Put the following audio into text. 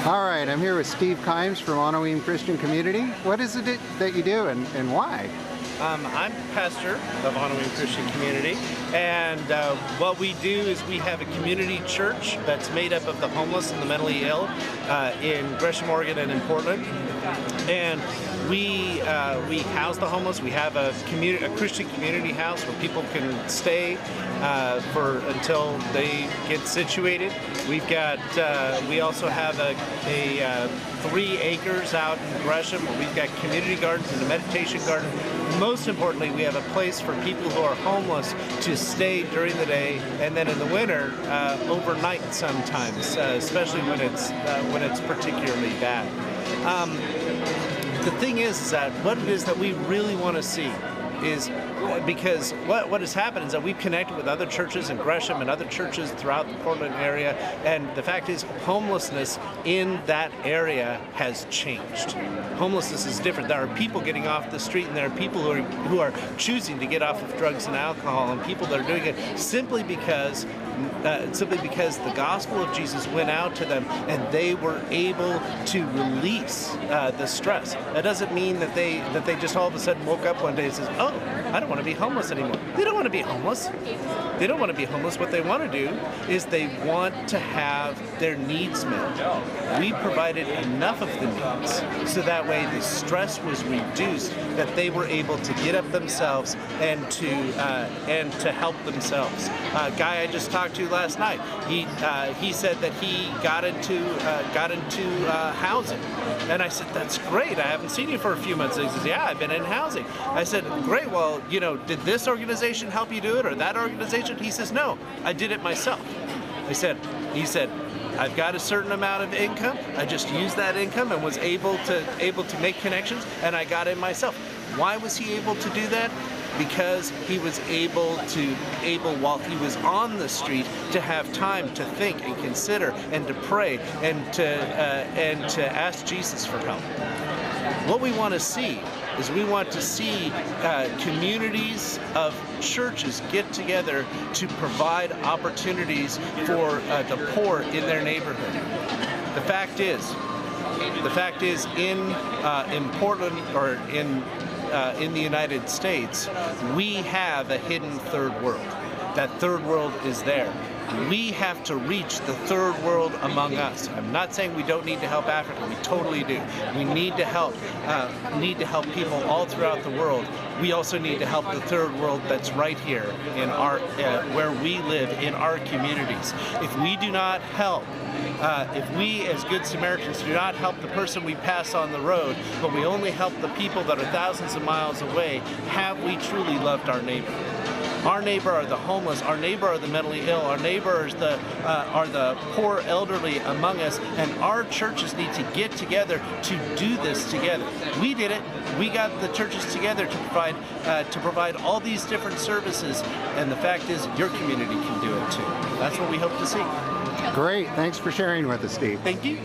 All right, I'm here with Steve Kimes from Anawim Christian Community. What is it that you do and why? I'm pastor of Anawim Christian Community, and what we do is we have a community church that's made up of the homeless and the mentally ill in Gresham, Oregon, and in Portland. And we house the homeless. We have a Christian community house where people can stay until they get situated. We also have a 3 acres out in Gresham where we've got community gardens and a meditation garden. Most importantly, we have a place for people who are homeless to stay during the day, and then in the winter, overnight sometimes, especially when it's particularly bad. The thing is that what it is that we really want to see is, because what has happened is that we've connected with other churches in Gresham and other churches throughout the Portland area, and the fact is homelessness in that area has changed. Homelessness is different. There are people getting off the street, and there are people who are choosing to get off of drugs and alcohol, and people that are doing it simply because the gospel of Jesus went out to them and they were able to release the stress. That doesn't mean that they just all of a sudden woke up one day and says, "Oh, I don't want to be homeless anymore." They don't want to be homeless. They don't want to be homeless. What they want to do is they want to have their needs met. We provided enough of the needs so that way the stress was reduced, that they were able to get up themselves and to help themselves. A guy I just talked to last night, he said that he got into housing, and I said, "That's great. I haven't seen you for a few months." He says, "Yeah, I've been in housing." I said, "Great. Well, did this organization help you do it, or that organization?" He says, "No, I did it myself." He said, "I've got a certain amount of income. I just used that income and was able to make connections, and I got in myself." Why was he able to do that? Because he was able while he was on the street to have time to think and consider and to pray and to ask Jesus for help. What we want to see is communities of churches get together to provide opportunities for the poor in their neighborhood. The fact is in Portland, or in the United States, we have a hidden third world. That third world is there. We have to reach the third world among us. I'm not saying we don't need to help Africa. We totally do. We need to help people all throughout the world. We also need to help the third world that's right here in our where we live, in our communities. If we do not help, if we as Good Samaritans do not help the person we pass on the road, but we only help the people that are thousands of miles away, have we truly loved our neighbor? Our neighbor are the homeless. Our neighbor are the mentally ill. Our neighbors are the poor elderly among us, and our churches need to get together to do this together. We did it. We got the churches together to provide all these different services, and the fact is, your community can do it too. That's what we hope to see. Great. Thanks for sharing with us, Steve. Thank you.